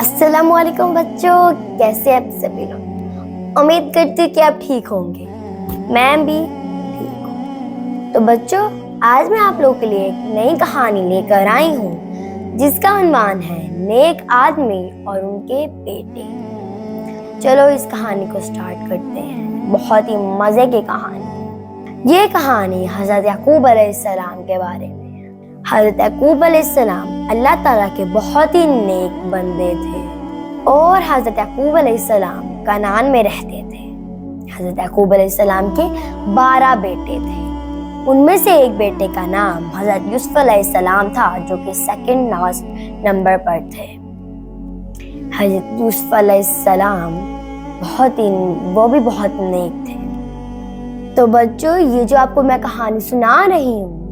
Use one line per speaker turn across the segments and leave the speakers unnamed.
अस्सलाम वालेकुम बच्चों, कैसे आप सभी लोग। उम्मीद करती हूँ कि आप ठीक होंगे, मैं भी ठीक हूँ। तो बच्चों, आज मैं आप लोगों के लिए एक नई कहानी लेकर आई हूँ जिसका उन्वान है नेक आदमी और उनके बेटे। चलो इस कहानी को स्टार्ट करते हैं। बहुत ही मजे की कहानी। ये कहानी हजरत याकूब अलैहिस्सलाम के बारे में। हजरत याकूब अलैहिस्सलाम अल्लाह ताला के बहुत ही नेक बंदे थे और हजरत याकूब अलैहिस्सलाम कनान में रहते थे। हजरत याकूब अलैहिस्सलाम के 12 बेटे थे। उनमें से एक बेटे का नाम हजरत यूसुफ अलैहिस्सलाम था, जो कि सेकंड लास्ट नंबर पर थे। हजरत यूसुफ अलैहिस्सलाम वो भी बहुत नेक थे। तो बच्चों, ये जो आपको मैं कहानी सुना रही हूँ,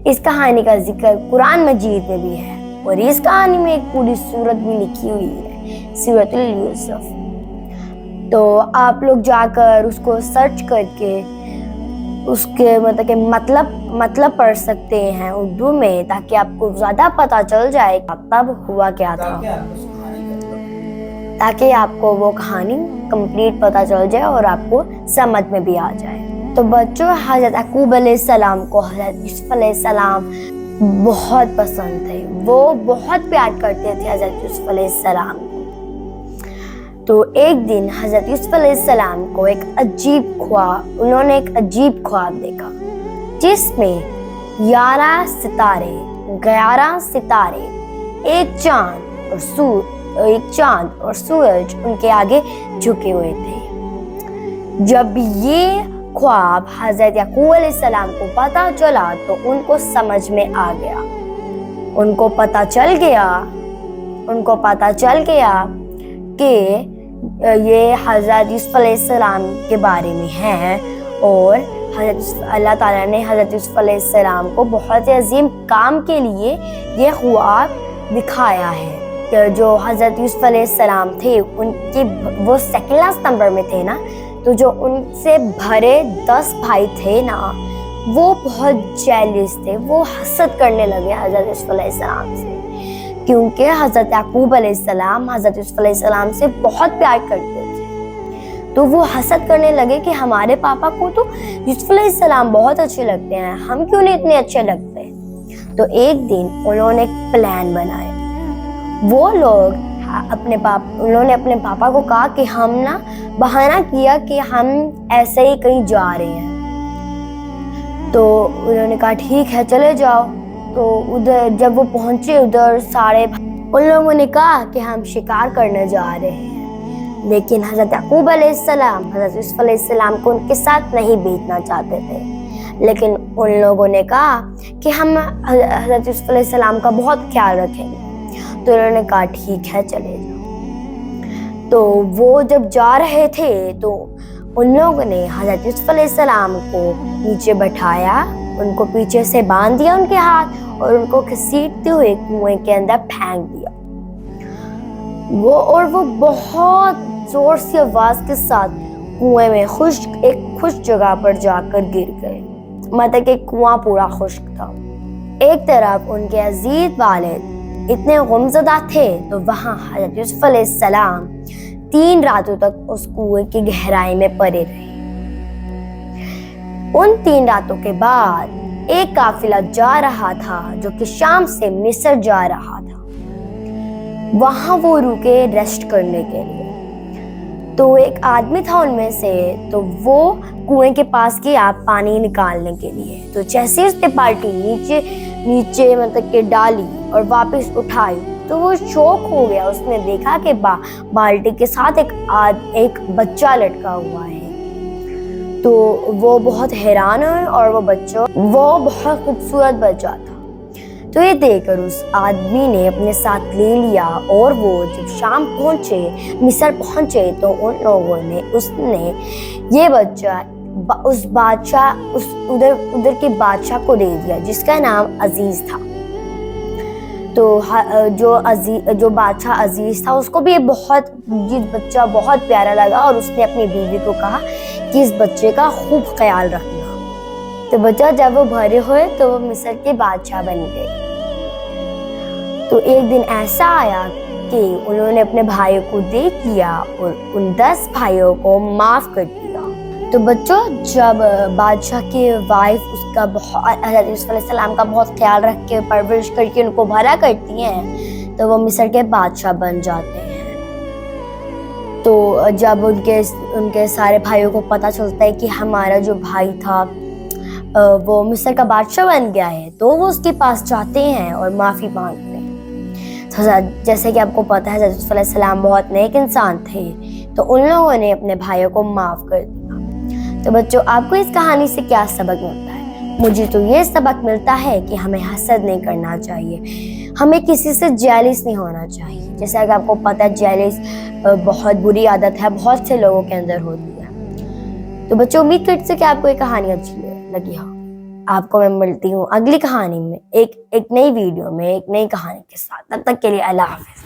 इस कहानी का जिक्र कुरान मजीद में भी है और इस कहानी में एक पूरी सूरत भी लिखी हुई है, सूरतुल यूसुफ। तो आप लोग जाकर उसको सर्च करके उसके मतलब पढ़ सकते हैं उर्दू में, ताकि आपको ज्यादा पता चल जाए तब हुआ क्या था, ताकि आपको वो कहानी कंप्लीट पता चल जाए और आपको समझ में भी आ जाए। तो बच्चों, हजरत याकूब अलैहिस्सलाम को हजरत यूसुफ अलैहिस्सलाम बहुत पसंद थे। वो बहुत प्यार करते थे हजरत यूसुफ अलैहिस्सलाम को। तो एक दिन हजरत यूसुफ अलैहिस्सलाम को उन्होंने एक अजीब ख्वाब देखा, जिसमें 11 सितारे, एक चांद और सूरज उनके आगे झुके हुए थे। जब ये ख्वाब हजरत याकूब अलैहिस्सलाम को पता चला तो उनको समझ में आ गया। उनको पता चल गया कि ये हजरत यूसुफ अलैहिस्सलाम के बारे में है और अल्लाह ताला ने हजरत यूसुफ अलैहिस्सलाम को बहुत ही अजीम काम के लिए ये ख्वाब दिखाया है। जो हजरत यूसुफ अलैहिस्सलाम थे, उनकी वो सेकंड लास्ट नंबर में थे ना, तो जो उनसे भरे 10 भाई थे ना, वो बहुत जेलिस थे। वो हसद करने लगे हजरत यूसुफ अलैहिस्सलाम से, क्योंकि हजरत याकूब अलैहिस्सलाम हजरत यूसुफ अलैहिस्सलाम से बहुत प्यार करते थे। तो वो हसद करने लगे कि हमारे पापा को तो यूसुफ अलैहिस्सलाम बहुत अच्छे लगते हैं, हम क्यों नहीं इतने अच्छे लगते। तो एक दिन उन्होंने एक प्लान बनाया। वो लोग उन्होंने अपने पापा को कहा कि हम ना बहाना किया कि हम ऐसे ही कहीं जा रहे हैं। तो उन्होंने कहा ठीक है, चले जाओ। तो उधर जब वो पहुंचे, उधर उन लोगों ने कहा कि हम शिकार करने जा रहे हैं, लेकिन हजरत याकूब अलैहिस्सलाम हजरत यूसुफ अलैहिस्सलाम को उनके साथ नहीं भेजना चाहते थे। लेकिन उन लोगों ने कहा कि हम हजरत यूसुफ अलैहिस्सलाम का बहुत ख्याल रखेंगे। तो उन्होंने कहा ठीक है, चले जाओ। तो वो जब जा रहे थे तो उन लोगों ने हजरत यूसुफ अलैहिस्सलाम को नीचे बैठाया, उनको पीछे से बांध दिया उनके हाथ और उनको घसीटते हुए कुएं के अंदर फेंक दिया। वो बहुत जोर से आवाज के साथ कुएं में एक खुश्क जगह पर जाकर गिर गए। मतलब कि कुआं पूरा खुश्क था। एक तरफ उनके अजीज वालिद इतने गमज़दा थे, तो वहां हजरत यूसुफ अलैहिस्सलाम 3 रातों तक उस कुएं की गहराई में पड़े रहे। उन 3 रातों के बाद एक काफिला जा रहा था जो कि शाम से मिस्र जा रहा था। वहां वो रुके रेस्ट करने के लिए। तो एक आदमी था उनमें से, तो वो कुएं के पास गया पानी निकालने के लिए। तो जैसे उसने बाल्टी नीचे मतलब कि डाली और वापस उठाई, तो वो शौक हो गया। उसने देखा कि बाल्टी के साथ एक बच्चा लटका हुआ है। तो वो बहुत हैरान हुए और वो बहुत खूबसूरत बच्चा था। तो ये देखकर उस आदमी ने अपने साथ ले लिया और वो जब शाम मिस्र पहुंचे तो उसने ये बच्चा उधर के बादशाह को दे दिया, जिसका नाम अजीज था। तो जो बादशाह अजीज था, उसको भी ये बच्चा बहुत प्यारा लगा और उसने अपनी बीवी को कहा कि इस बच्चे का खूब ख्याल रखना। तो बच्चा जब वो बड़े हुए तो वो मिस्र के बादशाह बन गए। तो एक दिन ऐसा आया کہ انہوں نے اپنے بھائیوں کو دیکھ لیا اور ان 10 بھائیوں کو معاف کر دیا۔ تو بچوں، جب بادشاہ کی وائف اس کا حضرت یوسف علیہ السلام کا بہت خیال رکھ کے پرورش کر کے ان کو بڑا کرتی ہیں تو وہ مصر کے بادشاہ بن جاتے ہیں۔ تو جب ان کے سارے بھائیوں کو پتہ چلتا ہے کہ ہمارا جو بھائی تھا وہ مصر کا بادشاہ بن گیا ہے تو وہ اس کے پاس جاتے ہیں اور معافی مانگتے ہیں۔ تو جیسے کہ آپ کو پتہ ہے حضرت یوسف علیہ السلام بہت نیک انسان تھے، تو ان لوگوں نے اپنے بھائیوں کو معاف کر دیا۔ تو بچوں، آپ کو اس کہانی سے کیا سبق ملتا ہے؟ مجھے تو یہ سبق ملتا ہے کہ ہمیں حسد نہیں کرنا چاہیے، ہمیں کسی سے جیلس نہیں ہونا چاہیے۔ جیسا کہ آپ کو پتہ ہے جیلس بہت بری عادت ہے، بہت سے لوگوں کے اندر ہوتی ہے۔ تو بچوں، امید کرتی ہوں کہ آپ کو یہ کہانی اچھی لگی ہو۔ آپ کو میں ملتی ہوں اگلی کہانی میں، ایک نئی ویڈیو میں، ایک نئی کہانی کے ساتھ۔ تب تک کے لیے اللہ حافظ۔